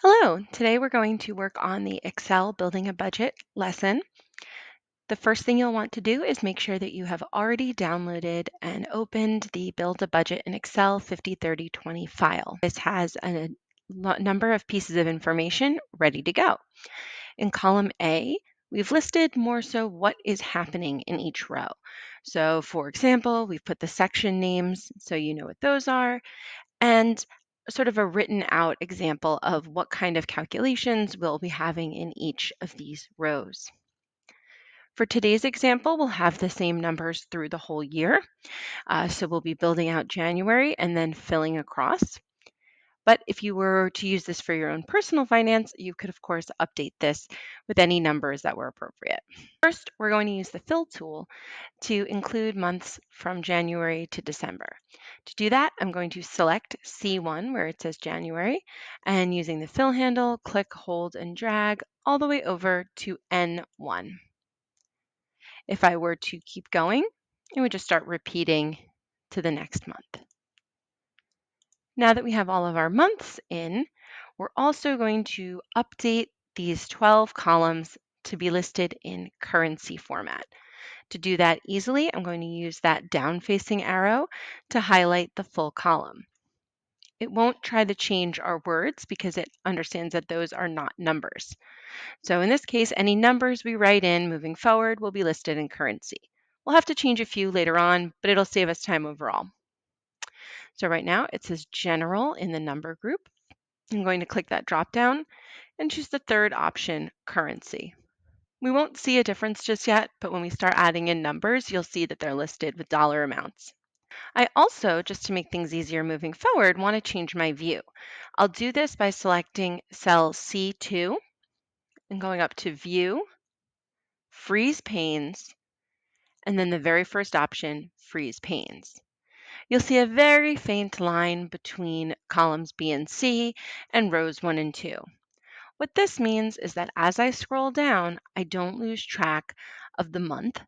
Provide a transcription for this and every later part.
Hello, today we're going to work on the Excel building a budget lesson. The first thing you'll want to do is make sure that you have already downloaded and opened the Build a Budget in Excel 50/30/20 file. This has a number of pieces of information ready to go. In column A, we've listed more so what is happening in each row. So for example, we've put the section names so you know what those are, and sort of a written out example of what kind of calculations we'll be having in each of these rows. For today's example, we'll have the same numbers through the whole year. So we'll be building out January and then filling across. But if you were to use this for your own personal finance, you could, of course, update this with any numbers that were appropriate. First, we're going to use the fill tool to include months from January to December. To do that, I'm going to select C1 where it says January, and using the fill handle, click, hold, and drag all the way over to N1. If I were to keep going, it would just start repeating to the next month. Now that we have all of our months in, we're also going to update these 12 columns to be listed in currency format. To do that easily, I'm going to use that down-facing arrow to highlight the full column. It won't try to change our words because it understands that those are not numbers. So in this case, any numbers we write in moving forward will be listed in currency. We'll have to change a few later on, but it'll save us time overall. So right now it says General in the number group. I'm going to click that drop down and choose the third option, Currency. We won't see a difference just yet, but when we start adding in numbers, you'll see that they're listed with dollar amounts. I also, just to make things easier moving forward, want to change my view. I'll do this by selecting cell C2 and going up to View, Freeze Panes, and then the very first option, Freeze Panes. You'll see a very faint line between columns B and C and rows 1 and 2. What this means is that as I scroll down, I don't lose track of the month.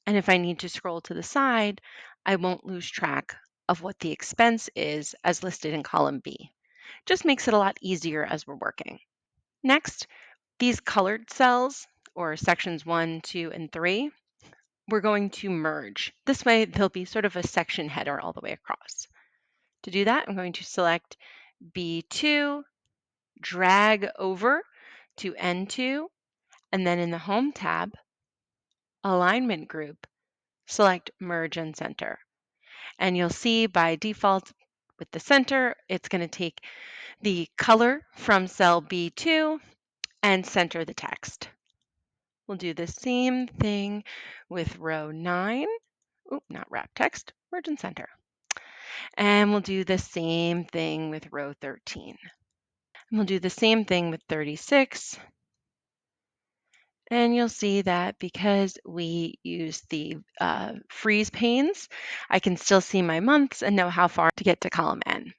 And if I need to scroll to the side, I won't lose track of what the expense is as listed in column B. Just makes it a lot easier as we're working. Next, these colored cells, or sections 1, 2, and 3, we're going to merge. This way, there'll be sort of a section header all the way across. To do that, I'm going to select B2, drag over to N2, and then in the Home tab, Alignment Group, select Merge and Center. And you'll see by default with the center, it's going to take the color from cell B2 and center the text. We'll do the same thing with row 9. Oop, not wrap text, merge and center. And we'll do the same thing with row 13. And we'll do the same thing with 36. And you'll see that because we use the freeze panes, I can still see my months and know how far to get to column N.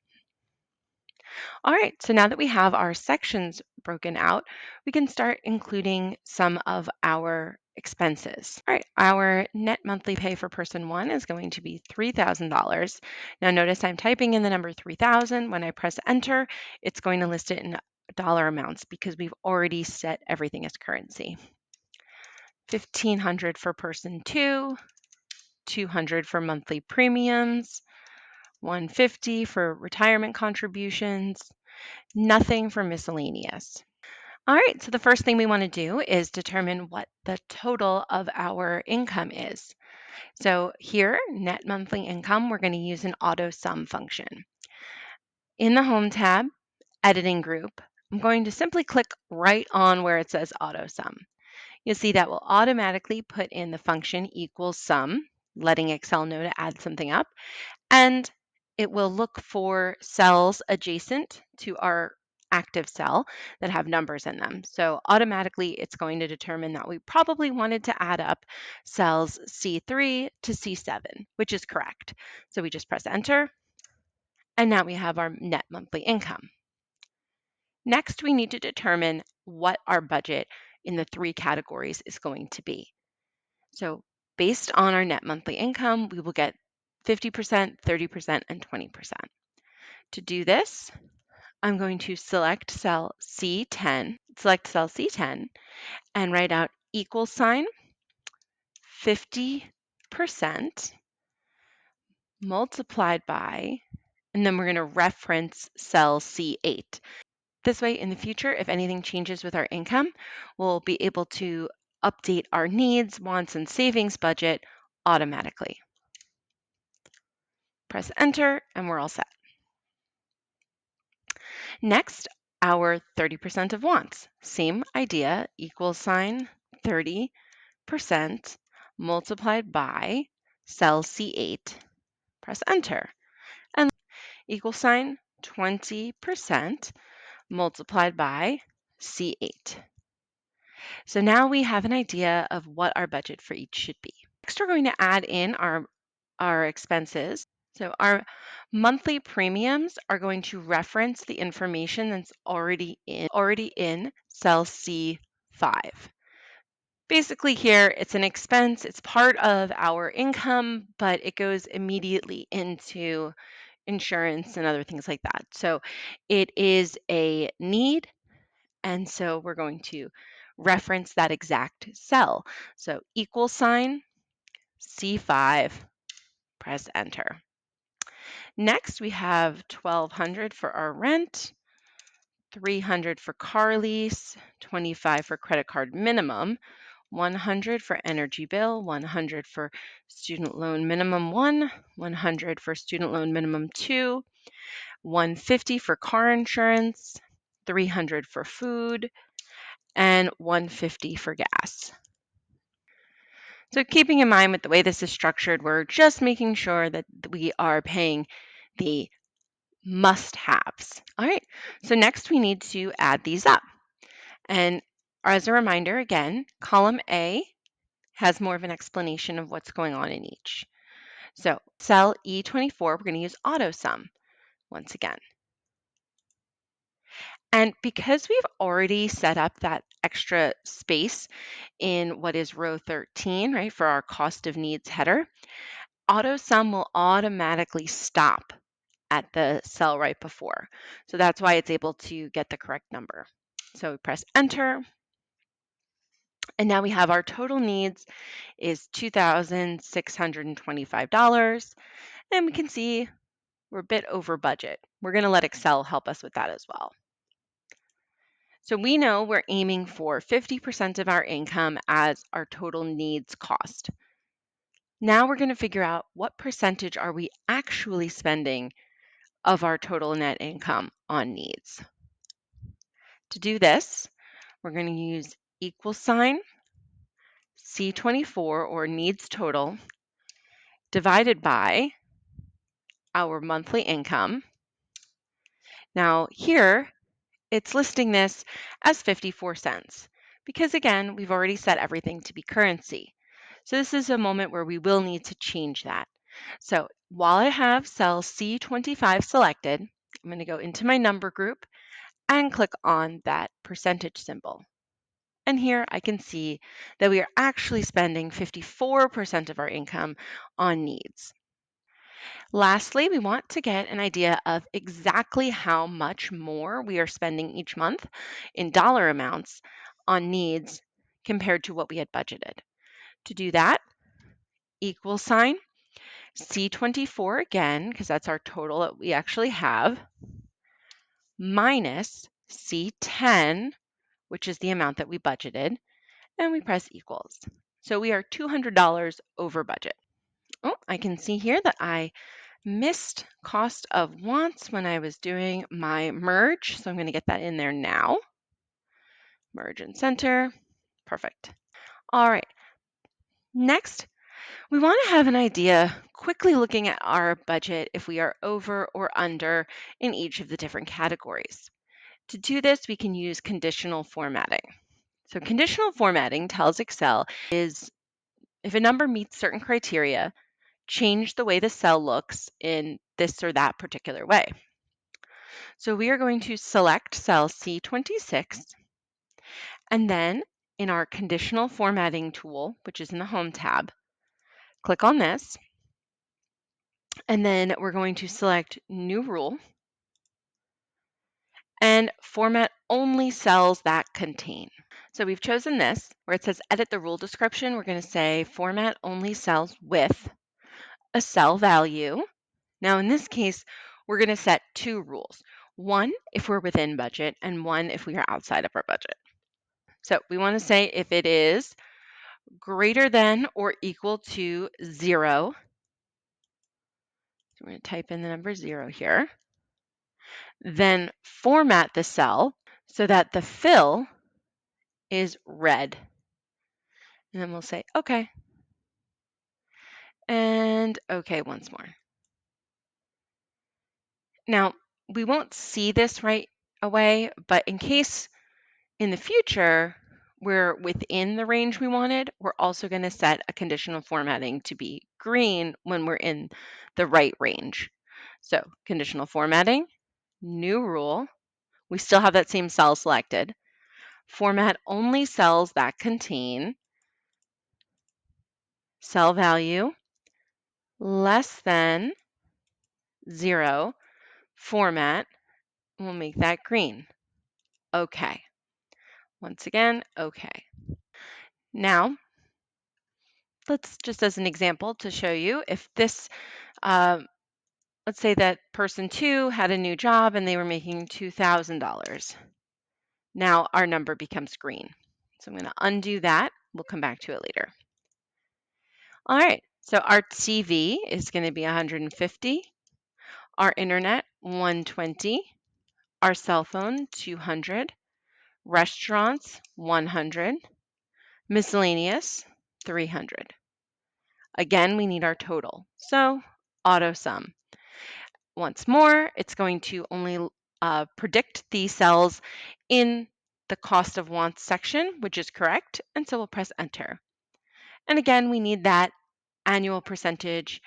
All right, so now that we have our sections broken out, we can start including some of our expenses. All right, our net monthly pay for person 1 is going to be $3,000. Now notice I'm typing in the number 3,000. When I press enter, it's going to list it in dollar amounts because we've already set everything as currency. 1,500 for person 2, 200 for monthly premiums, 150 for retirement contributions, nothing for miscellaneous. All right, so the first thing we want to do is determine what the total of our income is. So here, net monthly income, we're going to use an auto sum function. In the Home tab, Editing Group, I'm going to simply click right on where it says auto sum. You'll see that will automatically put in the function equals sum, letting Excel know to add something up, and it will look for cells adjacent to our active cell that have numbers in them. So automatically it's going to determine that we probably wanted to add up cells C3 to C7, which is correct. So we just press enter, and now we have our net monthly income. Next, we need to determine what our budget in the 3 categories is going to be. So based on our net monthly income, we will get 50%, 30%, and 20%. To do this, I'm going to select cell C10, and write out equal sign 50% multiplied by, and then we're going to reference cell C8. This way, in the future, if anything changes with our income, we'll be able to update our needs, wants, and savings budget automatically. Press enter, and we're all set. Next, our 30% of wants. Same idea, equal sign 30% multiplied by cell C8. Press enter. And equal sign 20% multiplied by C8. So now we have an idea of what our budget for each should be. Next, we're going to add in our expenses. So our monthly premiums are going to reference the information that's already in cell C5. Basically here, it's an expense, it's part of our income, but it goes immediately into insurance and other things like that. So it is a need, and so we're going to reference that exact cell. So equal sign C5, press enter. Next, we have $1,200 for our rent, $300 for car lease, $25 for credit card minimum, $100 for energy bill, $100 for student loan minimum 1, $100 for student loan minimum 2, $150 for car insurance, $300 for food, and $150 for gas. So keeping in mind with the way this is structured, we're just making sure that we are paying the must-haves. All right, so next we need to add these up. And as a reminder, again, column A has more of an explanation of what's going on in each. So cell E24, we're going to use auto sum once again. And because we've already set up that extra space in what is row 13, right, for our cost of needs header, auto sum will automatically stop at the cell right before. So that's why it's able to get the correct number. So we press enter, and now we have our total needs is $2,625, and we can see we're a bit over budget. We're going to let Excel help us with that as well. So we know we're aiming for 50% of our income as our total needs cost. Now we're going to figure out what percentage are we actually spending of our total net income on needs. To do this, we're going to use equal sign C24, or needs total, divided by our monthly income. Now here, it's listing this as 54 cents because again, we've already set everything to be currency. So this is a moment where we will need to change that. So while I have cell C25 selected, I'm going to go into my number group and click on that percentage symbol. And here I can see that we are actually spending 54% of our income on needs. Lastly, we want to get an idea of exactly how much more we are spending each month in dollar amounts on needs compared to what we had budgeted. To do that, equal sign C24 again, because that's our total that we actually have, minus C10, which is the amount that we budgeted, and we press equals. So we are $200 over budget. Oh, I can see here that I missed cost of wants when I was doing my merge. So I'm going to get that in there now. Merge and center. Perfect. All right. Next, we want to have an idea, quickly looking at our budget, if we are over or under in each of the different categories. To do this, we can use conditional formatting. So conditional formatting tells Excel is if a number meets certain criteria, change the way the cell looks in this or that particular way. So we are going to select cell C26, and then in our conditional formatting tool, which is in the Home tab, click on this, and then we're going to select New Rule, and format only cells that contain. So we've chosen this where it says edit the rule description. We're going to say format only cells with a cell value. Now in this case, we're going to set two rules. One, if we're within budget, and one, if we are outside of our budget. So we want to say if it is greater than or equal to 0, so we're going to type in the number 0 here, then format the cell so that the fill is red. And then we'll say OK. And OK once more. Now, we won't see this right away, but in case in the future we're within the range we wanted, we're also going to set a conditional formatting to be green when we're in the right range. So conditional formatting, new rule. We still have that same cell selected. Format only cells that contain cell value less than 0. Format, we'll make that green. OK. Once again, OK. Now, let's just as an example to show you if this, let's say that person 2 had a new job and they were making $2,000. Now our number becomes green. So I'm going to undo that. We'll come back to it later. All right, so our TV is going to be 150, our internet 120, our cell phone 200, restaurants 100, miscellaneous 300. Again, we need our total. So auto sum. Once more, it's going to only predict the cells in the cost of wants section, which is correct. And so we'll press enter. And again, we need that annual percentage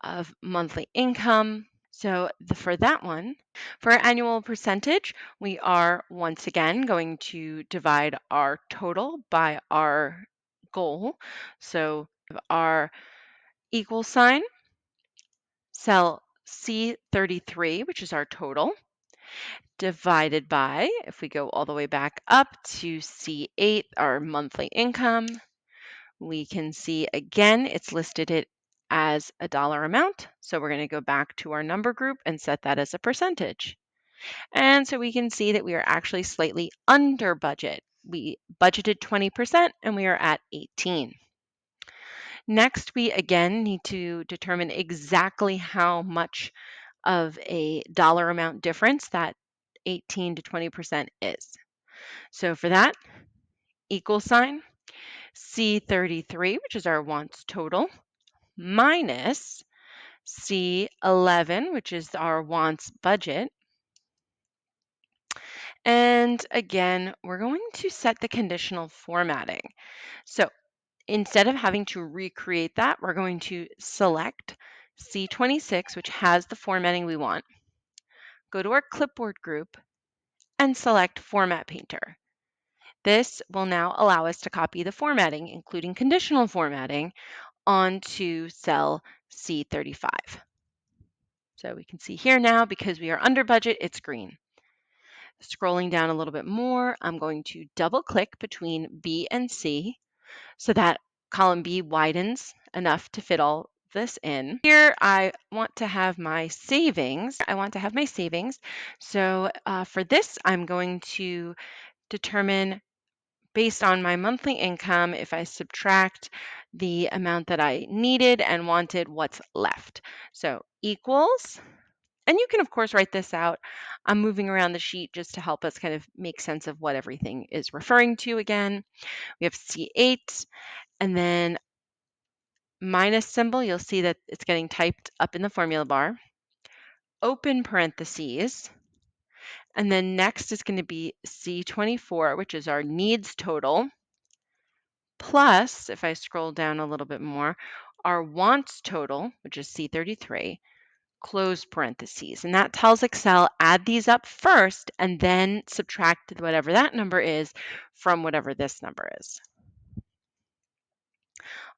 of monthly income. So for that one, for our annual percentage, we are once again going to divide our total by our goal. So our equal sign, cell C33, which is our total, divided by, if we go all the way back up to C8, our monthly income, we can see again, it's listed it as a dollar amount. So we're going to go back to our number group and set that as a percentage. And so we can see that we are actually slightly under budget. We budgeted 20% and we are at 18. Next, we again need to determine exactly how much of a dollar amount difference that 18 to 20% is. So for that, equal sign, C33, which is our wants total, minus C11, which is our wants budget. And again, we're going to set the conditional formatting. So instead of having to recreate that, we're going to select C26, which has the formatting we want, go to our clipboard group, and select Format Painter. This will now allow us to copy the formatting, including conditional formatting, onto cell C35. So we can see here now, because we are under budget, it's green. Scrolling down a little bit more, I'm going to double click between B and C so that column B widens enough to fit all this in. Here I want to have my savings. So for this, I'm going to determine based on my monthly income, if I subtract the amount that I needed and wanted, what's left. So equals, and you can of course write this out. I'm moving around the sheet just to help us kind of make sense of what everything is referring to again. We have C8 and then minus symbol. You'll see that it's getting typed up in the formula bar. Open parentheses. And then next is going to be C24, which is our needs total, plus, if I scroll down a little bit more, our wants total, which is C33, close parentheses. And that tells Excel, add these up first and then subtract whatever that number is from whatever this number is.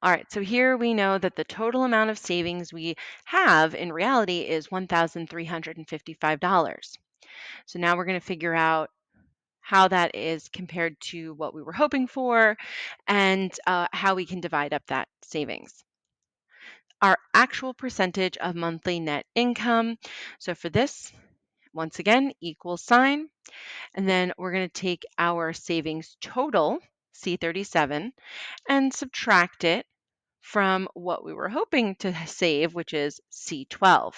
All right, so here we know that the total amount of savings we have in reality is $1,355. So now we're going to figure out how that is compared to what we were hoping for and how we can divide up that savings. Our actual percentage of monthly net income. So for this, once again, equal sign. And then we're going to take our savings total, C37, and subtract it from what we were hoping to save, which is C12.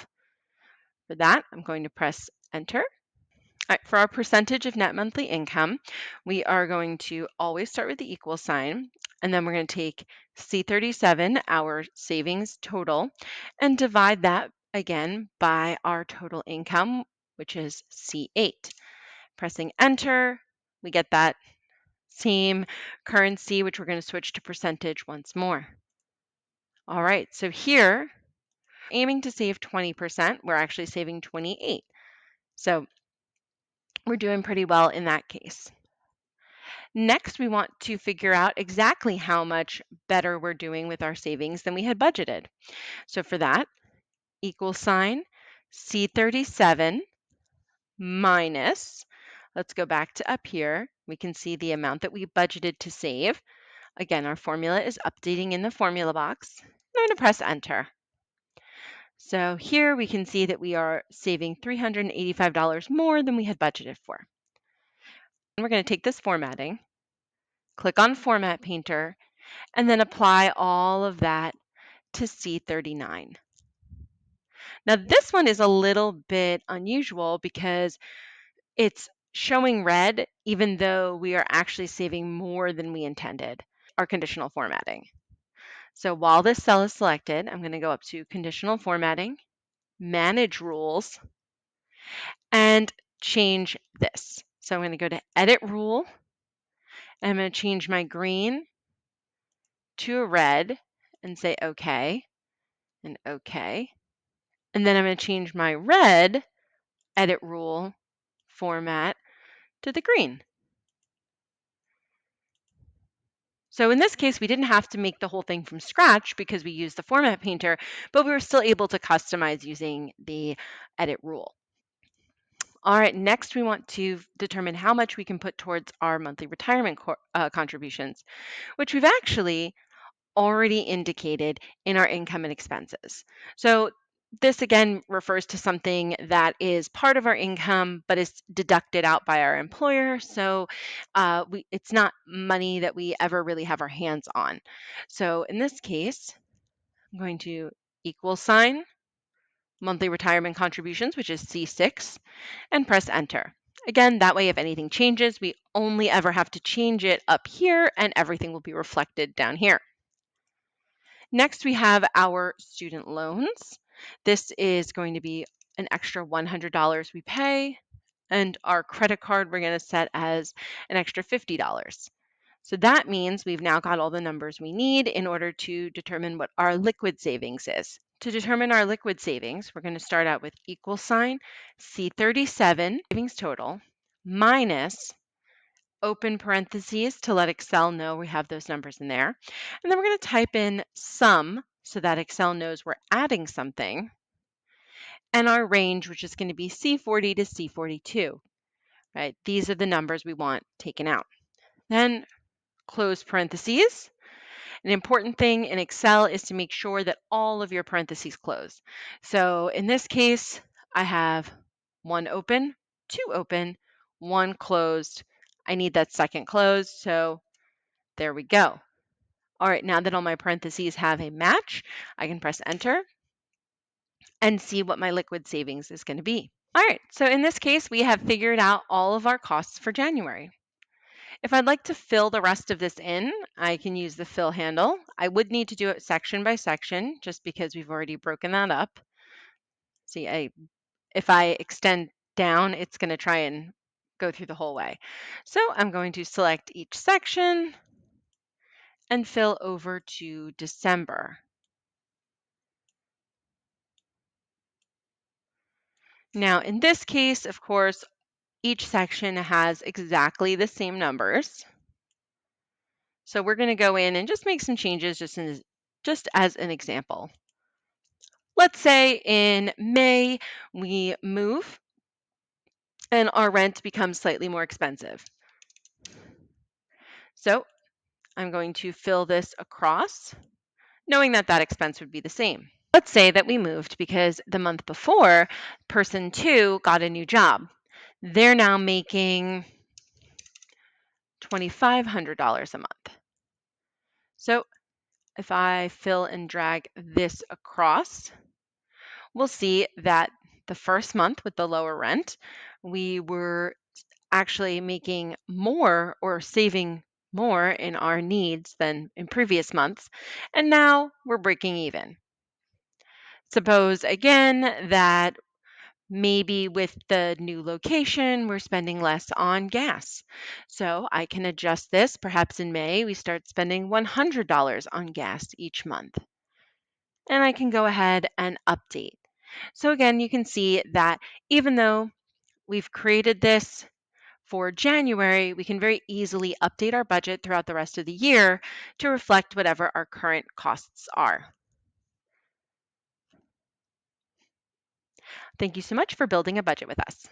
For that, I'm going to press enter. All right, for our percentage of net monthly income, we are going to always start with the equal sign, and then we're going to take C37, our savings total, and divide that again by our total income, which is C8. Pressing enter, we get that same currency, which we're going to switch to percentage once more. All right, so here, aiming to save 20%, we're actually saving 28. So we're doing pretty well in that case. Next, we want to figure out exactly how much better we're doing with our savings than we had budgeted. So for that, equal sign C37 minus, let's go back to up here. We can see the amount that we budgeted to save. Again, our formula is updating in the formula box. I'm going to press enter. So here we can see that we are saving $385 more than we had budgeted for. And we're going to take this formatting, click on Format Painter, and then apply all of that to C39. Now this one is a little bit unusual because it's showing red even though we are actually saving more than we intended, our conditional formatting. So while this cell is selected, I'm going to go up to Conditional Formatting, Manage Rules, and change this. So I'm going to go to Edit Rule, and I'm going to change my green to a red and say OK and OK. And then I'm going to change my red edit rule format to the green. So in this case, we didn't have to make the whole thing from scratch because we used the Format Painter, but we were still able to customize using the edit rule. All right, next we want to determine how much we can put towards our monthly retirement contributions, which we've actually already indicated in our income and expenses. So this again refers to something that is part of our income but is deducted out by our employer. So it's not money that we ever really have our hands on. So in this case, I'm going to equal sign monthly retirement contributions, which is C6, and press enter. Again, that way if anything changes, we only ever have to change it up here and everything will be reflected down here. Next, we have our student loans. This is going to be an extra $100 we pay, and our credit card we're going to set as an extra $50. So that means we've now got all the numbers we need in order to determine what our liquid savings is. To determine our liquid savings, we're going to start out with equal sign C37 savings total minus open parentheses to let Excel know we have those numbers in there. And then we're going to type in sum so that Excel knows we're adding something, and our range, which is going to be C40 to C42, right? These are the numbers we want taken out. Then close parentheses. An important thing in Excel is to make sure that all of your parentheses close. So in this case, I have one open, two open, one closed. I need that second closed, so there we go. All right, now that all my parentheses have a match, I can press enter and see what my liquid savings is going to be. All right, so in this case, we have figured out all of our costs for January. If I'd like to fill the rest of this in, I can use the fill handle. I would need to do it section by section just because we've already broken that up. See, if I extend down, it's going to try and go through the whole way. So I'm going to select each section and fill over to December. Now, in this case, of course, each section has exactly the same numbers. So we're going to go in and just make some changes just as an example. Let's say in May, we move and our rent becomes slightly more expensive. So I'm going to fill this across, knowing that that expense would be the same. Let's say that we moved because the month before, person two got a new job. They're now making $2,500 a month. So if I fill and drag this across, we'll see that the first month with the lower rent, we were actually making more or saving more in our needs than in previous months, and now we're breaking even. Suppose again that maybe with the new location, we're spending less on gas. So I can adjust this. Perhaps in May, we start spending $100 on gas each month. And I can go ahead and update. So again, you can see that even though we've created this for January, we can very easily update our budget throughout the rest of the year to reflect whatever our current costs are. Thank you so much for building a budget with us.